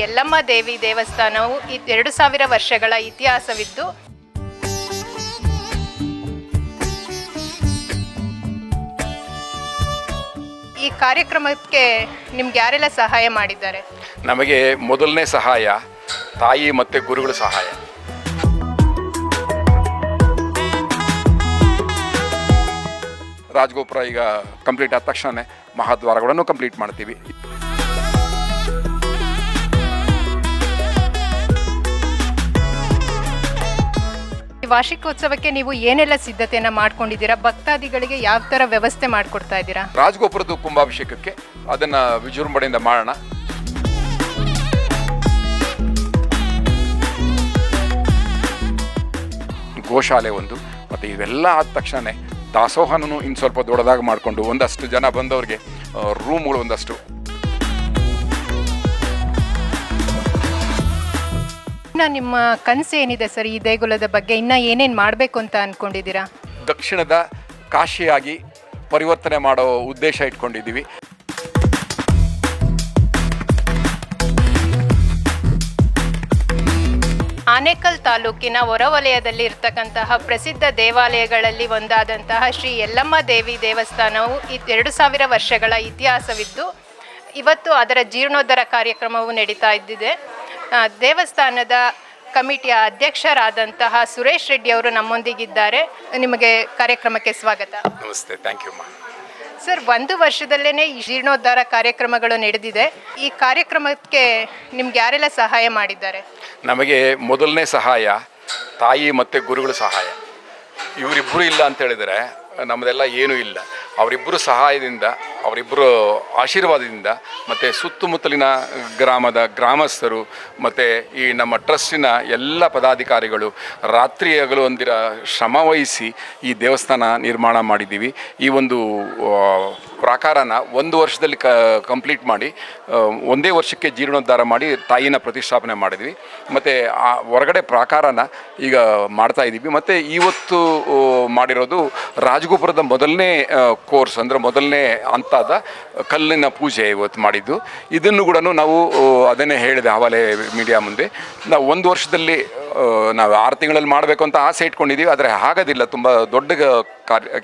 ಯಲ್ಲಮ್ಮ ದೇವಿ ದೇವಸ್ಥಾನವು 2000 ವರ್ಷಗಳ ಇತಿಹಾಸವಿದ್ದು ಈ ಕಾರ್ಯಕ್ರಮಕ್ಕೆ ನಿಮ್ಗೆ ಯಾರೆಲ್ಲ ಸಹಾಯ ಮಾಡಿದ್ದಾರೆ? ನಮಗೆ ಮೊದಲನೇ ಸಹಾಯ ತಾಯಿ ಮತ್ತು ಗುರುಗಳ ಸಹಾಯ. ರಾಜಗೋಪುರ ಈಗ ಕಂಪ್ಲೀಟ್ ಆದ ತಕ್ಷಣ ಮಹಾದ್ವಾರಗಳನ್ನು ಕಂಪ್ಲೀಟ್ ಮಾಡ್ತೀವಿ. ವಾರ್ಷಿಕೋತ್ಸವಕ್ಕೆ ನೀವು ಏನೆಲ್ಲ ಸಿದ್ಧತೆಯನ್ನು ಮಾಡ್ಕೊಂಡಿದ್ದೀರಾ? ಭಕ್ತಾದಿಗಳಿಗೆ ಯಾವ ಥರ ವ್ಯವಸ್ಥೆ ಮಾಡಿಕೊಡ್ತಾ ಇದ್ದೀರಾ? ರಾಜಗೋಪುರದ ಕುಂಭಾಭಿಷೇಕಕ್ಕೆ ಅದನ್ನು ವಿಜೃಂಭಣೆಯಿಂದ ಮಾಡೋಣ. ಗೋಶಾಲೆ ಒಂದು, ಮತ್ತು ಇವೆಲ್ಲ ಆದ ತಕ್ಷಣ ದಾಸೋಹನೂ ಇನ್ನು ಸ್ವಲ್ಪ ದೊಡ್ಡದಾಗಿ ಮಾಡಿಕೊಂಡು ಒಂದಷ್ಟು ಜನ ಬಂದವ್ರಿಗೆ ರೂಮ್ಗಳು ಒಂದಷ್ಟು. ಇನ್ನು ನಿಮ್ಮ ಕನಸು ಏನಿದೆ ಸರ್ ಈ ದೇಗುಲದ ಬಗ್ಗೆ? ಇನ್ನು ಏನೇನು ಮಾಡಬೇಕು ಅಂತ ಅಂದ್ಕೊಂಡಿದ್ದೀರಾ? ದಕ್ಷಿಣದ ಕಾಶಿಯಾಗಿ ಪರಿವರ್ತನೆ ಮಾಡೋ ಉದ್ದೇಶ ಇಟ್ಕೊಂಡಿದ್ದೀವಿ. ಆನೇಕಲ್ ತಾಲೂಕಿನ ಹೊರವಲಯದಲ್ಲಿ ಇರ್ತಕ್ಕಂತಹ ಪ್ರಸಿದ್ಧ ದೇವಾಲಯಗಳಲ್ಲಿ ಒಂದಾದಂತಹ ಶ್ರೀ ಯಲ್ಲಮ್ಮ ದೇವಿ ದೇವಸ್ಥಾನವು 2000 ವರ್ಷಗಳ ಇತಿಹಾಸವಿದ್ದು ಇವತ್ತು ಅದರ ಜೀರ್ಣೋದ್ಧಾರ ಕಾರ್ಯಕ್ರಮವು ನಡೀತಾ ಇದ್ದಿದೆ. ದೇವಸ್ಥಾನದ ಕಮಿಟಿಯ ಅಧ್ಯಕ್ಷರಾದಂತಹ ಸುರೇಶ್ ರೆಡ್ಡಿ ಅವರು ನಮ್ಮೊಂದಿಗಿದ್ದಾರೆ. ನಿಮಗೆ ಕಾರ್ಯಕ್ರಮಕ್ಕೆ ಸ್ವಾಗತ. ನಮಸ್ತೆ, ಥ್ಯಾಂಕ್ ಯು. ಸರ್, 1 ವರ್ಷದಲ್ಲೇ ಈ ಜೀರ್ಣೋದ್ಧಾರ ಕಾರ್ಯಕ್ರಮಗಳು ನಡೆದಿದೆ. ಈ ಕಾರ್ಯಕ್ರಮಕ್ಕೆ ನಿಮ್ಗೆ ಯಾರೆಲ್ಲ ಸಹಾಯ ಮಾಡಿದ್ದಾರೆ? ನಮಗೆ ಮೊದಲನೇ ಸಹಾಯ ತಾಯಿ ಮತ್ತು ಗುರುಗಳ ಸಹಾಯ. ಇವರಿಬ್ಬರು ಇಲ್ಲ ಅಂತ ಹೇಳಿದರೆ ನಮ್ಮದೆಲ್ಲ ಏನೂ ಇಲ್ಲ. ಅವರಿಬ್ಬರು ಸಹಾಯದಿಂದ, ಅವರಿಬ್ಬರು ಆಶೀರ್ವಾದದಿಂದ, ಮತ್ತು ಸುತ್ತಮುತ್ತಲಿನ ಗ್ರಾಮದ ಗ್ರಾಮಸ್ಥರು ಮತ್ತು ಈ ನಮ್ಮ ಟ್ರಸ್ಟಿನ ಎಲ್ಲ ಪದಾಧಿಕಾರಿಗಳು ರಾತ್ರಿ ಹಗಲು ಒಂದಿರ ಶ್ರಮವಹಿಸಿ ಈ ದೇವಸ್ಥಾನ ನಿರ್ಮಾಣ ಮಾಡಿದ್ದೀವಿ. ಈ ಒಂದು ಪ್ರಾಕಾರನ 1 ವರ್ಷದಲ್ಲಿ ಕಂಪ್ಲೀಟ್ ಮಾಡಿ ಒಂದೇ ವರ್ಷಕ್ಕೆ ಜೀರ್ಣೋದ್ಧಾರ ಮಾಡಿ ತಾಯಿನ ಪ್ರತಿಷ್ಠಾಪನೆ ಮಾಡಿದ್ವಿ. ಮತ್ತು ಆ ಹೊರಗಡೆ ಪ್ರಾಕಾರನ ಈಗ ಮಾಡ್ತಾಯಿದ್ದೀವಿ. ಮತ್ತು ಇವತ್ತು ಮಾಡಿರೋದು ರಾಜಗೋಪುರದ ಮೊದಲನೇ ಕೋರ್ಸ್, ಅಂದರೆ ಮೊದಲನೇ ಹಂತದ ಕಲ್ಲಿನ ಪೂಜೆ ಇವತ್ತು ಮಾಡಿದ್ದು. ಇದನ್ನು ಕೂಡ ನಾವು ಅದನ್ನೇ ಹೇಳಿದೆ ಹವಾಲೆ ಮೀಡಿಯಾ ಮುಂದೆ. ನಾವು 1 ವರ್ಷದಲ್ಲಿ ನಾವು 6 ತಿಂಗಳಲ್ಲಿ ಮಾಡಬೇಕು ಅಂತ ಆಸೆ ಇಟ್ಕೊಂಡಿದ್ದೀವಿ. ಆದರೆ ಆಗೋದಿಲ್ಲ, ತುಂಬ ದೊಡ್ಡ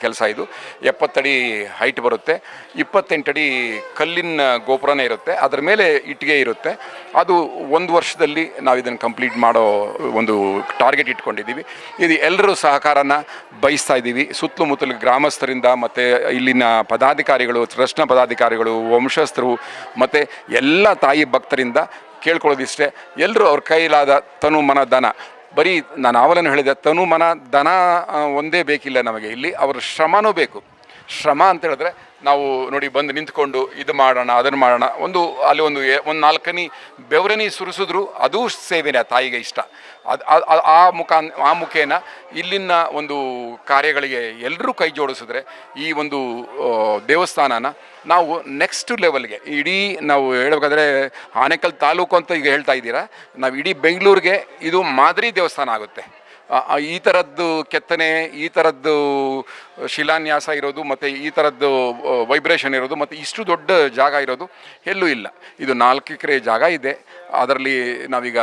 ಕೆಲಸ ಇದು. 70 ಅಡಿ ಹೈಟ್ ಬರುತ್ತೆ, 28 ಅಡಿ ಕಲ್ಲಿನ ಗೋಪುರನೇ ಇರುತ್ತೆ, ಅದರ ಮೇಲೆ ಇಟ್ಟಿಗೆ ಇರುತ್ತೆ. ಅದು 1 ವರ್ಷದಲ್ಲಿ ನಾವು ಇದನ್ನು ಕಂಪ್ಲೀಟ್ ಮಾಡೋ ಒಂದು ಟಾರ್ಗೆಟ್ ಇಟ್ಕೊಂಡಿದ್ದೀವಿ. ಇದು ಎಲ್ಲರೂ ಸಹಕಾರನ ಬಯಸ್ತಾ ಇದ್ದೀವಿ. ಸುತ್ತಮುತ್ತಲ ಗ್ರಾಮಸ್ಥರಿಂದ ಮತ್ತು ಇಲ್ಲಿನ ಪದಾಧಿಕಾರಿಗಳು, ಟ್ರಸ್ಟ್ನ ಪದಾಧಿಕಾರಿಗಳು, ವಂಶಸ್ಥರು ಮತ್ತು ಎಲ್ಲ ತಾಯಿ ಭಕ್ತರಿಂದ ಕೇಳ್ಕೊಳ್ಳೋದಿಷ್ಟೇ, ಎಲ್ಲರೂ ಅವ್ರ ಕೈಲಾದ ತನು ಮನ ಧನ, ಬರೀ ನಾನು ಆವಲನ್ನು ಹೇಳಿದೆ, ತನು ಮನ ಧನ ಒಂದೇ ಬೇಕಿಲ್ಲ ನಮಗೆ, ಇಲ್ಲಿ ಅವರ ಶ್ರಮನೂ ಬೇಕು. ಶ್ರಮ ಅಂತ ಹೇಳಿದ್ರೆ ನಾವು ನೋಡಿ ಬಂದು ನಿಂತ್ಕೊಂಡು ಇದು ಮಾಡೋಣ ಅದನ್ನು ಮಾಡೋಣ, ಅಲ್ಲಿ ಒಂದು 4 ಹನಿ ಬೆವರನಿ ಸುರಿಸಿದ್ರು ಅದು ಸೇವೆನೇ, ಆ ತಾಯಿಗೆ ಇಷ್ಟ. ಆ ಮುಖೇನ ಇಲ್ಲಿನ ಒಂದು ಕಾರ್ಯಗಳಿಗೆ ಎಲ್ಲರೂ ಕೈ ಜೋಡಿಸಿದ್ರೆ ಈ ಒಂದು ದೇವಸ್ಥಾನನ ನಾವು ನೆಕ್ಸ್ಟ್ ಲೆವೆಲ್ಗೆ ಇಡೀ, ನಾವು ಹೇಳಬೇಕಾದ್ರೆ ಆನೇಕಲ್ ತಾಲೂಕು ಅಂತ ಈಗ ಹೇಳ್ತಾ ಇದ್ದೀರಾ, ನಾವು ಇಡೀ ಬೆಂಗಳೂರಿಗೆ ಇದು ಮಾದರಿ ದೇವಸ್ಥಾನ ಆಗುತ್ತೆ. ಈ ಥರದ್ದು ಕೆತ್ತನೆ, ಈ ಥರದ್ದು ಶಿಲಾನ್ಯಾಸ ಇರೋದು, ಮತ್ತು ಈ ಥರದ್ದು ವೈಬ್ರೇಷನ್ ಇರೋದು, ಮತ್ತು ಇಷ್ಟು ದೊಡ್ಡ ಜಾಗ ಇರೋದು ಎಲ್ಲೂ ಇಲ್ಲ. ಇದು 4 ಎಕರೆ ಜಾಗ ಇದೆ. ಅದರಲ್ಲಿ ನಾವೀಗ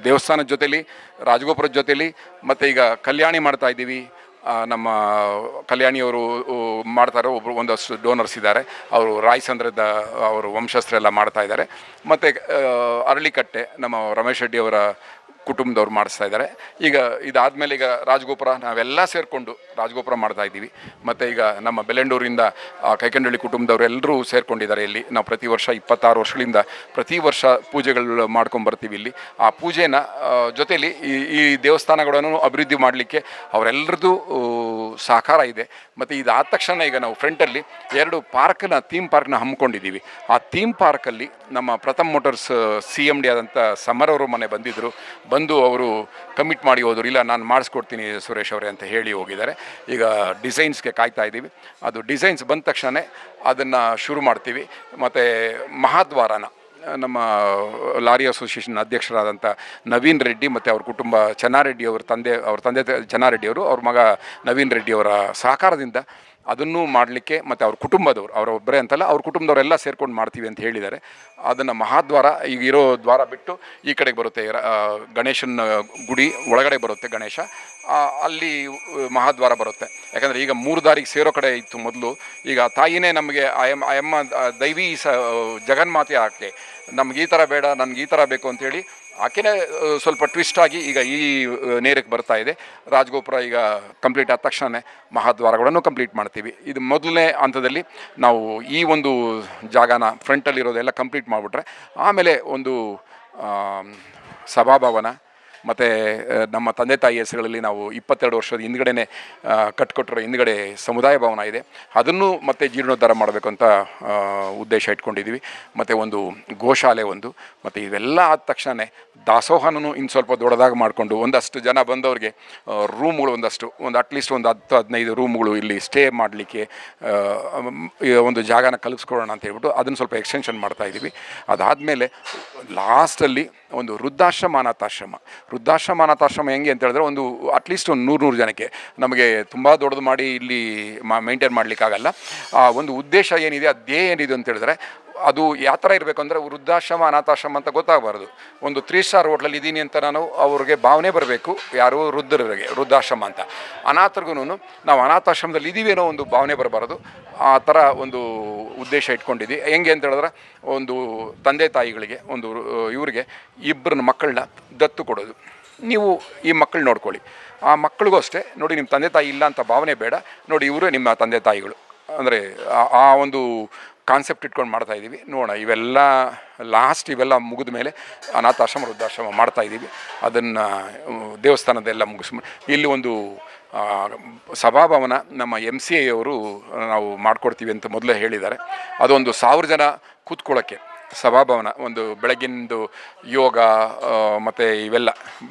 ದೇವಸ್ಥಾನದ ಜೊತೆಲಿ, ರಾಜಗೋಪುರದ ಜೊತೆಲಿ, ಮತ್ತು ಈಗ ಕಲ್ಯಾಣಿ ಮಾಡ್ತಾಯಿದ್ದೀವಿ. ನಮ್ಮ ಕಲ್ಯಾಣಿಯವರು ಮಾಡ್ತಾರೆ, ಒಂದಷ್ಟು ಡೋನರ್ಸ್ ಇದ್ದಾರೆ, ಅವರು ರಾಯಸಂದ್ರದ ಅವರು ವಂಶಸ್ಥರೆಲ್ಲ ಮಾಡ್ತಾಯಿದ್ದಾರೆ. ಮತ್ತು ಅರಳಿಕಟ್ಟೆ ನಮ್ಮ ರಮೇಶ್ ರೆಡ್ಡಿ ಅವರ ಕುಟುಂಬದವ್ರು ಮಾಡಿಸ್ತಾ ಇದ್ದಾರೆ. ಈಗ ಇದಾದಮೇಲೆ ಈಗ ರಾಜಗೋಪುರ ನಾವೆಲ್ಲ ಸೇರಿಕೊಂಡು ರಾಜಗೋಪುರ ಮಾಡ್ತಾಯಿದ್ದೀವಿ. ಮತ್ತು ಈಗ ನಮ್ಮ ಬೆಲೆಂಡೂರಿಂದ ಕೈಕಂಡಳ್ಳಿ ಕುಟುಂಬದವ್ರು ಎಲ್ಲರೂ ಸೇರಿಕೊಂಡಿದ್ದಾರೆ ಇಲ್ಲಿ. ನಾವು ಪ್ರತಿ ವರ್ಷ 26 ವರ್ಷಗಳಿಂದ ಪ್ರತಿ ವರ್ಷ ಪೂಜೆಗಳು ಮಾಡ್ಕೊಂಬರ್ತೀವಿ ಇಲ್ಲಿ. ಆ ಪೂಜೆನ ಜೊತೆಯಲ್ಲಿ ಈ ದೇವಸ್ಥಾನಗಳನ್ನು ಅಭಿವೃದ್ಧಿ ಮಾಡಲಿಕ್ಕೆ ಅವರೆಲ್ಲರದ್ದು ಸಹಕಾರ ಇದೆ. ಮತ್ತು ಇದಾದ ತಕ್ಷಣ ಈಗ ನಾವು ಫ್ರಂಟಲ್ಲಿ 2 ಥೀಮ್ ಪಾರ್ಕ್ನ ಹಮ್ಮಿಕೊಂಡಿದ್ದೀವಿ. ಆ ಥೀಮ್ ಪಾರ್ಕಲ್ಲಿ ನಮ್ಮ ಪ್ರಥಮ್ ಮೋಟರ್ಸ್ CMD ಆದಂಥ ಸಮರ್ ಅವರು ಮನೆ ಬಂದು ಅವರು ಕಮಿಟ್ ಮಾಡಿ ಹೋದರು, ಇಲ್ಲ ನಾನು ಮಾಡಿಸ್ಕೊಡ್ತೀನಿ ಸುರೇಶ್ ಅವರೇ ಅಂತ ಹೇಳಿ ಹೋಗಿದ್ದಾರೆ. ಈಗ ಡಿಸೈನ್ಸ್ಗೆ ಕಾಯ್ತಾ ಇದ್ದೀವಿ. ಅದು ಡಿಸೈನ್ಸ್ ಬಂದ ತಕ್ಷಣ ಅದನ್ನು ಶುರು ಮಾಡ್ತೀವಿ. ಮತ್ತು ಮಹಾದ್ವಾರನ ನಮ್ಮ ಲಾರಿ ಅಸೋಸಿಯೇಷನ್ ಅಧ್ಯಕ್ಷರಾದಂಥ ನವೀನ್ ರೆಡ್ಡಿ ಮತ್ತು ಅವ್ರ ಕುಟುಂಬ ಚೆನ್ನಾರೆಡ್ಡಿ ಅವ್ರ ತಂದೆ ಚೆನ್ನಾರೆಡ್ಡಿಯವರು, ಅವ್ರ ಮಗ ನವೀನ್ ರೆಡ್ಡಿ ಅವರ ಸಹಕಾರದಿಂದ ಅದನ್ನು ಮಾಡಲಿಕ್ಕೆ ಮತ್ತು ಅವ್ರ ಕುಟುಂಬದವರು, ಅವರ ಒಬ್ಬರೇ ಅಂತಲ್ಲ, ಅವ್ರ ಕುಟುಂಬದವರೆಲ್ಲ ಸೇರ್ಕೊಂಡು ಮಾಡ್ತೀವಿ ಅಂತ ಹೇಳಿದ್ದಾರೆ. ಅದನ್ನು ಮಹಾದ್ವಾರ ಈಗ ಇರೋ ದ್ವಾರ ಬಿಟ್ಟು ಈ ಕಡೆಗೆ ಬರುತ್ತೆ, ಗಣೇಶನ ಗುಡಿ ಒಳಗಡೆ ಬರುತ್ತೆ ಗಣೇಶ, ಅಲ್ಲಿ ಮಹಾದ್ವಾರ ಬರುತ್ತೆ. ಯಾಕಂದರೆ ಈಗ 3 ದಾರಿಗೆ ಸೇರೋ ಕಡೆ ಇತ್ತು ಮೊದಲು, ಈಗ ತಾಯಿನೇ ನಮಗೆ ಅಯಮ್ಮ ದೈವಿ ಜಗನ್ಮಾತೆ ಆಕೆ, ನಮ್ಗೆ ಈ ಥರ ಬೇಡ, ನನಗೆ ಈ ಥರ ಬೇಕು ಅಂಥೇಳಿ ಆಕೆನೇ ಸ್ವಲ್ಪ ಟ್ವಿಸ್ಟ್ ಆಗಿ ಈಗ ಈ ನೇರಕ್ಕೆ ಬರ್ತಾ ಇದೆ. ರಾಜಗೋಪುರ ಈಗ ಕಂಪ್ಲೀಟ್ ಆದ ತಕ್ಷಣ ಮಹಾದ್ವಾರಗಳನ್ನು ಕಂಪ್ಲೀಟ್ ಮಾಡ್ತೀವಿ. ಇದು ಮೊದಲನೇ ಹಂತದಲ್ಲಿ ನಾವು ಈ ಒಂದು ಜಾಗನ ಫ್ರಂಟಲ್ಲಿರೋದೆಲ್ಲ ಕಂಪ್ಲೀಟ್ ಮಾಡಿಬಿಟ್ರೆ ಆಮೇಲೆ ಒಂದು ಸಭಾಭವನ ಮತ್ತು ನಮ್ಮ ತಂದೆ ತಾಯಿ ಹೆಸರುಗಳಲ್ಲಿ ನಾವು 22 ವರ್ಷದ ಹಿಂದ್ಗಡೆನೇ ಕಟ್ಕೊಟ್ಟಿರೋ ಹಿಂದ್ಗಡೆ ಸಮುದಾಯ ಭವನ ಇದೆ, ಅದನ್ನು ಮತ್ತೆ ಜೀರ್ಣೋದ್ಧಾರ ಮಾಡಬೇಕು ಅಂತ ಉದ್ದೇಶ ಇಟ್ಕೊಂಡಿದ್ದೀವಿ. ಮತ್ತು ಒಂದು ಗೋಶಾಲೆ ಮತ್ತು ಇವೆಲ್ಲ ಆದ ತಕ್ಷಣ ದಾಸೋಹನೂ ಇನ್ನು ಸ್ವಲ್ಪ ದೊಡ್ಡದಾಗಿ ಮಾಡಿಕೊಂಡು ಒಂದಷ್ಟು ಜನ ಬಂದವ್ರಿಗೆ ರೂಮ್ಗಳು ಒಂದು ಅಟ್ಲೀಸ್ಟ್ ಒಂದು 10-15 ರೂಮ್ಗಳು ಇಲ್ಲಿ ಸ್ಟೇ ಮಾಡಲಿಕ್ಕೆ ಒಂದು ಜಾಗನ ಕಲ್ಪಿಸ್ಕೊಳ್ಳೋಣ ಅಂತ ಹೇಳ್ಬಿಟ್ಟು ಅದನ್ನು ಸ್ವಲ್ಪ ಎಕ್ಸ್ಟೆನ್ಷನ್ ಮಾಡ್ತಾಯಿದ್ದೀವಿ. ಅದಾದಮೇಲೆ ಲಾಸ್ಟಲ್ಲಿ ಒಂದು ವೃದ್ಧಾಶ್ರಮ ಅನಾಥಾಶ್ರಮ ಹೆಂಗೆ ಅಂತ ಹೇಳಿದ್ರೆ ಒಂದು ಅಟ್ಲೀಸ್ಟ್ ಒಂದು 100 ಜನಕ್ಕೆ, ನಮಗೆ ತುಂಬ ದೊಡ್ಡದು ಮಾಡಿ ಇಲ್ಲಿ ಮೇಂಟೈನ್ ಮಾಡಲಿಕ್ಕಾಗಲ್ಲ. ಒಂದು ಉದ್ದೇಶ ಏನಿದೆ, ಅದೇ ಏನಿದೆ ಅಂತ ಹೇಳಿದ್ರೆ ಅದು ಯಾವ ಥರ ಇರಬೇಕು ಅಂದರೆ ವೃದ್ಧಾಶ್ರಮ ಅನಾಥಾಶ್ರಮ ಅಂತ ಗೊತ್ತಾಗಬಾರ್ದು. ಒಂದು 3 ಸ್ಟಾರ್ ಹೋಟ್ಲಲ್ಲಿ ಇದ್ದೀನಿ ಅಂತ ಅವ್ರಿಗೆ ಭಾವನೆ ಬರಬೇಕು, ಯಾರು ವೃದ್ಧಾಶ್ರಮ ಅಂತ. ಅನಾಥರಿಗೂ ನಾವು ಅನಾಥಾಶ್ರಮದಲ್ಲಿ ಇದ್ದೀವೇನೋ ಒಂದು ಭಾವನೆ ಬರಬಾರ್ದು. ಆ ಥರ ಒಂದು ಉದ್ದೇಶ ಇಟ್ಕೊಂಡಿದ್ವಿ. ಹೆಂಗೆ ಅಂತ ಹೇಳಿದ್ರೆ ಒಂದು ತಂದೆ ತಾಯಿಗಳಿಗೆ ಇವರಿಗೆ 2 ಮಕ್ಕಳನ್ನ ದತ್ತು ಕೊಡೋದು, ನೀವು ಈ ಮಕ್ಕಳು ನೋಡ್ಕೊಳ್ಳಿ. ಆ ಮಕ್ಕಳಿಗೂ ಅಷ್ಟೇ ನೋಡಿ, ನಿಮ್ಮ ತಂದೆ ತಾಯಿ ಇಲ್ಲ ಅಂತ ಭಾವನೆ ಬೇಡ, ನೋಡಿ ಇವರು ನಿಮ್ಮ ತಂದೆ ತಾಯಿಗಳು ಅಂದರೆ ಆ ಒಂದು ಕಾನ್ಸೆಪ್ಟ್ ಇಟ್ಕೊಂಡು ಮಾಡ್ತಾಯಿದ್ದೀವಿ. ನೋಡೋಣ, ಇವೆಲ್ಲ ಮುಗಿದ ಮೇಲೆ ಅನಾಥಾಶ್ರಮ ವೃದ್ಧಾಶ್ರಮ ಮಾಡ್ತಾಯಿದ್ದೀವಿ. ಅದನ್ನು ದೇವಸ್ಥಾನದೆಲ್ಲ ಇಲ್ಲಿ ಒಂದು ಸಭಾಭವನ ನಮ್ಮ MCA ಅವರು ನಾವು ಮಾಡಿಕೊಡ್ತೀವಿ ಅಂತ ಮೊದಲೇ ಹೇಳಿದ್ದಾರೆ. ಅದೊಂದು 1000 ಜನ ಕೂತ್ಕೊಳ್ಳೋಕ್ಕೆ ಸಭಾಭವನ, ಒಂದು ಬೆಳಗಿಂದು ಯೋಗ ಮತ್ತು ಇವೆಲ್ಲ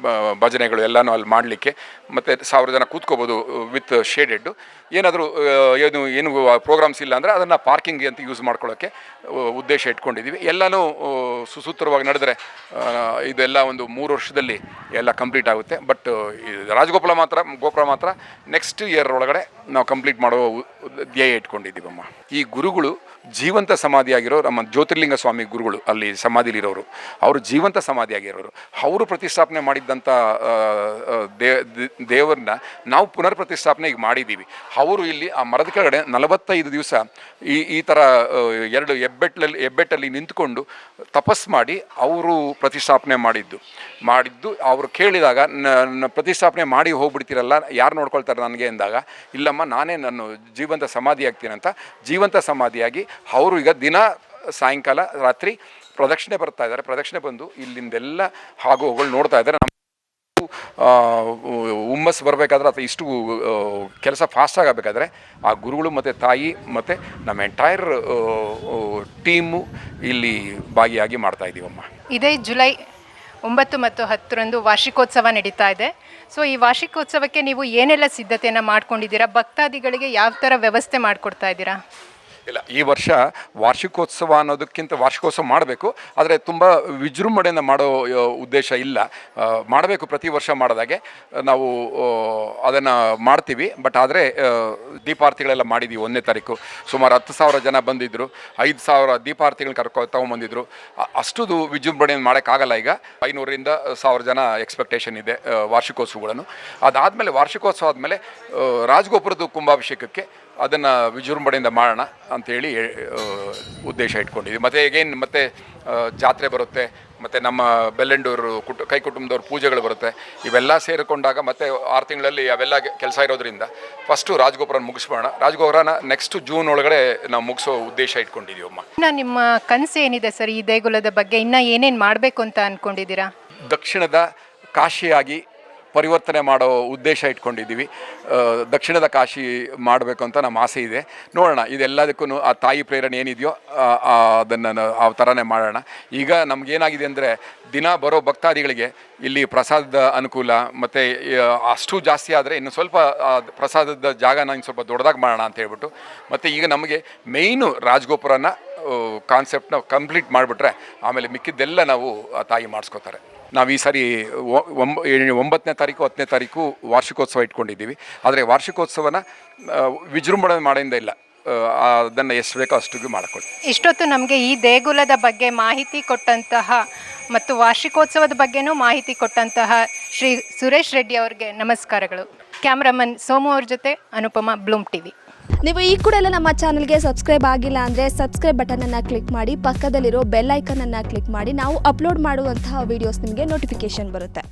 ಭಜನೆಗಳು ಎಲ್ಲನೂ ಅಲ್ಲಿ ಮಾಡಲಿಕ್ಕೆ, ಮತ್ತು 1000 ಜನ ಕೂತ್ಕೋಬೋದು ವಿತ್ ಶೇಡೆಡ್ಡು. ಏನಾದರೂ ಏನು ಪ್ರೋಗ್ರಾಮ್ಸ್ ಇಲ್ಲ ಅಂದರೆ ಅದನ್ನು ಪಾರ್ಕಿಂಗ್ ಅಂತ ಯೂಸ್ ಮಾಡ್ಕೊಳ್ಳೋಕ್ಕೆ ಉದ್ದೇಶ ಇಟ್ಕೊಂಡಿದ್ದೀವಿ. ಎಲ್ಲನೂ ಸುಸೂತ್ರವಾಗಿ ನಡೆದರೆ ಇದೆಲ್ಲ ಒಂದು 3 ವರ್ಷದಲ್ಲಿ ಎಲ್ಲ ಕಂಪ್ಲೀಟ್ ಆಗುತ್ತೆ. ಬಟ್ ಗೋಪುರ ಮಾತ್ರ ನೆಕ್ಸ್ಟ್ ಇಯರ್ ಒಳಗಡೆ ನಾವು ಕಂಪ್ಲೀಟ್ ಮಾಡೋ ಧ್ಯೇಯ ಇಟ್ಕೊಂಡಿದ್ದೀವಮ್ಮ. ಈ ಗುರುಗಳು ಜೀವಂತ ಸಮಾಧಿಯಾಗಿರೋ ನಮ್ಮ ಜ್ಯೋತಿರ್ಲಿಂಗ ಸ್ವಾಮಿ ಗುರುಗಳು ಅಲ್ಲಿ ಸಮಾಧಿಲಿರೋರು, ಅವರು ಜೀವಂತ ಸಮಾಧಿಯಾಗಿರೋರು. ಅವರು ಪ್ರತಿಷ್ಠಾಪನೆ ಮಾಡಿದ್ದಂಥ ದೇವರನ್ನ ನಾವು ಪುನರ್ ಪ್ರತಿಷ್ಠಾಪನೆ ಈಗ ಮಾಡಿದ್ದೀವಿ. ಅವರು ಇಲ್ಲಿ ಆ ಮರದ ಕೆಳಗಡೆ 45 ದಿವಸ ಈ ಥರ 2 ಹೆಬ್ಬೆಟ್ಟಲ್ಲಿ ನಿಂತ್ಕೊಂಡು ತಪಸ್ ಮಾಡಿ ಅವರು ಪ್ರತಿಷ್ಠಾಪನೆ ಮಾಡಿದ್ದು ಅವರು ಕೇಳಿದಾಗ ಪ್ರತಿಷ್ಠಾಪನೆ ಮಾಡಿ ಹೋಗ್ಬಿಡ್ತೀರಲ್ಲ, ಯಾರು ನೋಡ್ಕೊಳ್ತಾರೆ ನನಗೆ ಎಂದಾಗ, ಇಲ್ಲಮ್ಮ ನಾನೇ ನಾನು ಜೀವಂತ ಸಮಾಧಿ ಆಗ್ತೀನಂತ ಜೀವಂತ ಸಮಾಧಿಯಾಗಿ ಅವರು ಈಗ ದಿನ ಸಾಯಂಕಾಲ ರಾತ್ರಿ ಪ್ರದಕ್ಷಿಣೆ ಬರ್ತಾ ಇದ್ದಾರೆ. ಪ್ರದಕ್ಷಿಣೆ ಬಂದು ಇಲ್ಲಿಂದೆಲ್ಲ ಹೋಗುಗಳು ನೋಡ್ತಾ ಇದ್ದಾರೆ. ಹುಮ್ಮಸ್ಸು ಬರಬೇಕಾದ್ರೆ ಅಥವಾ ಇಷ್ಟು ಕೆಲಸ ಫಾಸ್ಟಾಗಿ ಆಗಬೇಕಾದ್ರೆ ಆ ಗುರುಗಳು ಮತ್ತು ತಾಯಿ ಮತ್ತು ನಮ್ಮ ಎಂಟೈರ್ ಟೀಮು ಇಲ್ಲಿ ಭಾಗಿಯಾಗಿ ಮಾಡ್ತಾ ಇದ್ದೀವಮ್ಮ. ಇದೇ ಜುಲೈ 9 ಮತ್ತು 10ರಂದು ವಾರ್ಷಿಕೋತ್ಸವ ನಡೀತಾ ಇದೆ. ಸೊ ಈ ವಾರ್ಷಿಕೋತ್ಸವಕ್ಕೆ ನೀವು ಏನೆಲ್ಲ ಸಿದ್ಧತೆಯನ್ನು ಮಾಡ್ಕೊಂಡಿದ್ದೀರಾ? ಭಕ್ತಾದಿಗಳಿಗೆ ಯಾವ ಥರ ವ್ಯವಸ್ಥೆ ಮಾಡಿಕೊಡ್ತಾ ಇದ್ದೀರಾ? ಇಲ್ಲ, ಈ ವರ್ಷ ವಾರ್ಷಿಕೋತ್ಸವ ಅನ್ನೋದಕ್ಕಿಂತ ವಾರ್ಷಿಕೋತ್ಸವ ಮಾಡಬೇಕು, ಆದರೆ ತುಂಬ ವಿಜೃಂಭಣೆಯಿಂದ ಮಾಡೋ ಉದ್ದೇಶ ಇಲ್ಲ. ಮಾಡಬೇಕು, ಪ್ರತಿ ವರ್ಷ ಮಾಡಿದಾಗೆ ನಾವು ಅದನ್ನು ಮಾಡ್ತೀವಿ. ಬಟ್ ಆದರೆ ದೀಪಾರ್ತಿಗಳೆಲ್ಲ ಮಾಡಿದ್ದೀವಿ. 1ನೇ ತಾರೀಕು ಸುಮಾರು 10,000 ಜನ ಬಂದಿದ್ದರು, 5,000 ದೀಪಾರ್ತಿಗಳನ್ನ ತೊಗೊಂಬಂದಿದ್ರು. ಅಷ್ಟು ವಿಜೃಂಭಣೆಯನ್ನು ಮಾಡೋಕ್ಕಾಗಲ್ಲ. ಈಗ 500ರಿಂದ 1000 ಜನ ಎಕ್ಸ್ಪೆಕ್ಟೇಷನ್ ಇದೆ ವಾರ್ಷಿಕೋತ್ಸವಗಳನ್ನು. ಅದಾದಮೇಲೆ ವಾರ್ಷಿಕೋತ್ಸವ ಆದಮೇಲೆ ರಾಜಗೋಪುರದ ಕುಂಭಾಭಿಷೇಕಕ್ಕೆ ಅದನ್ನು ವಿಜೃಂಭಣೆಯಿಂದ ಮಾಡೋಣ ಅಂಥೇಳಿ ಉದ್ದೇಶ ಇಟ್ಕೊಂಡಿದ್ವಿ. ಮತ್ತು ಜಾತ್ರೆ ಬರುತ್ತೆ, ಮತ್ತು ನಮ್ಮ ಬೆಲ್ಲಂಡೂರು ಕೈ ಕುಟುಂಬದವ್ರ ಪೂಜೆಗಳು ಬರುತ್ತೆ. ಇವೆಲ್ಲ ಸೇರಿಕೊಂಡಾಗ ಮತ್ತು 6 ತಿಂಗಳಲ್ಲಿ ಅವೆಲ್ಲ ಕೆಲಸ ಇರೋದ್ರಿಂದ ಫಸ್ಟು ರಾಜಗೋಪುರನ ಮುಗಿಸ್ಬೋಣ. ರಾಜಗೋಪುರನ ನೆಕ್ಸ್ಟ್ ಜೂನ್ ಒಳಗಡೆ ನಾವು ಮುಗಿಸೋ ಉದ್ದೇಶ ಇಟ್ಕೊಂಡಿದ್ದೀವಮ್ಮ. ಇನ್ನು ನಿಮ್ಮ ಕನಸು ಏನಿದೆ ಸರ್ ಈ ದೇಗುಲದ ಬಗ್ಗೆ? ಇನ್ನು ಏನೇನು ಮಾಡಬೇಕು ಅಂತ ಅಂದ್ಕೊಂಡಿದ್ದೀರಾ? ದಕ್ಷಿಣದ ಕಾಶಿಯಾಗಿ ಪರಿವರ್ತನೆ ಮಾಡೋ ಉದ್ದೇಶ ಇಟ್ಕೊಂಡಿದ್ದೀವಿ. ದಕ್ಷಿಣದ ಕಾಶಿ ಮಾಡಬೇಕು ಅಂತ ನಮ್ಮ ಆಸೆ ಇದೆ. ನೋಡೋಣ, ಇದೆಲ್ಲದಕ್ಕೂ ಆ ತಾಯಿ ಪ್ರೇರಣೆ ಏನಿದೆಯೋ ಅದನ್ನು ಆ ಥರನೇ ಮಾಡೋಣ. ಈಗ ನಮಗೇನಾಗಿದೆ ಅಂದರೆ ದಿನ ಬರೋ ಭಕ್ತಾದಿಗಳಿಗೆ ಇಲ್ಲಿ ಪ್ರಸಾದದ ಅನುಕೂಲ ಮತ್ತು ಅಷ್ಟು ಜಾಸ್ತಿ ಆದರೆ ಇನ್ನು ಸ್ವಲ್ಪ ಪ್ರಸಾದದ ಜಾಗನ ಇನ್ನು ಸ್ವಲ್ಪ ದೊಡ್ಡದಾಗಿ ಮಾಡೋಣ ಅಂತ ಹೇಳ್ಬಿಟ್ಟು, ಮತ್ತು ಈಗ ನಮಗೆ ಮೇಯ್ನು ರಾಜಗೋಪುರನ ಕಾನ್ಸೆಪ್ಟ್ನ ಕಂಪ್ಲೀಟ್ ಮಾಡಿಬಿಟ್ರೆ ಆಮೇಲೆ ಮಿಕ್ಕಿದ್ದೆಲ್ಲ ನಾವು ಆ ತಾಯಿ ಮಾಡಿಸ್ಕೋತಾರೆ. ನಾವು ಈ ಸಾರಿ 9ನೇ ತಾರೀಕು 10ನೇ ತಾರೀಕು ವಾರ್ಷಿಕೋತ್ಸವ ಇಟ್ಕೊಂಡಿದ್ದೀವಿ. ಆದರೆ ವಾರ್ಷಿಕೋತ್ಸವನ ವಿಜೃಂಭಣೆ ಮಾಡೋದಿಂದ ಇಲ್ಲ, ಅದನ್ನು ಎಷ್ಟು ಬೇಕೋ ಅಷ್ಟಿಗೂ ಮಾಡಿಕೊಡ್ತೀವಿ. ಇಷ್ಟೊತ್ತು ನಮಗೆ ಈ ದೇಗುಲದ ಬಗ್ಗೆ ಮಾಹಿತಿ ಕೊಟ್ಟಂತಹ ಮತ್ತು ವಾರ್ಷಿಕೋತ್ಸವದ ಬಗ್ಗೆನೂ ಮಾಹಿತಿ ಕೊಟ್ಟಂತಹ ಶ್ರೀ ಸುರೇಶ್ ರೆಡ್ಡಿ ಅವರಿಗೆ ನಮಸ್ಕಾರಗಳು. ಕ್ಯಾಮ್ರಾಮನ್ ಸೋಮು ಅವ್ರ ಜೊತೆ ಅನುಪಮ, ಬ್ಲೂಮ್ ಟಿವಿ. ನೀವು ಈ ಕೂಡ ಎಲ್ಲ ನಮ್ಮ ಚಾನಲ್ಗೆ ಸಬ್ಸ್ಕ್ರೈಬ್ ಆಗಿಲ್ಲ ಅಂದರೆ ಸಬ್ಸ್ಕ್ರೈಬ್ ಬಟನನ್ನು ಕ್ಲಿಕ್ ಮಾಡಿ, ಪಕ್ಕದಲ್ಲಿರೋ ಬೆಲ್ ಐಕನನ್ನು ಕ್ಲಿಕ್ ಮಾಡಿ. ನಾವು ಅಪ್ಲೋಡ್ ಮಾಡುವಂತಹ ವೀಡಿಯೋಸ್ ನಿಮಗೆ ನೋಟಿಫಿಕೇಶನ್ ಬರುತ್ತೆ.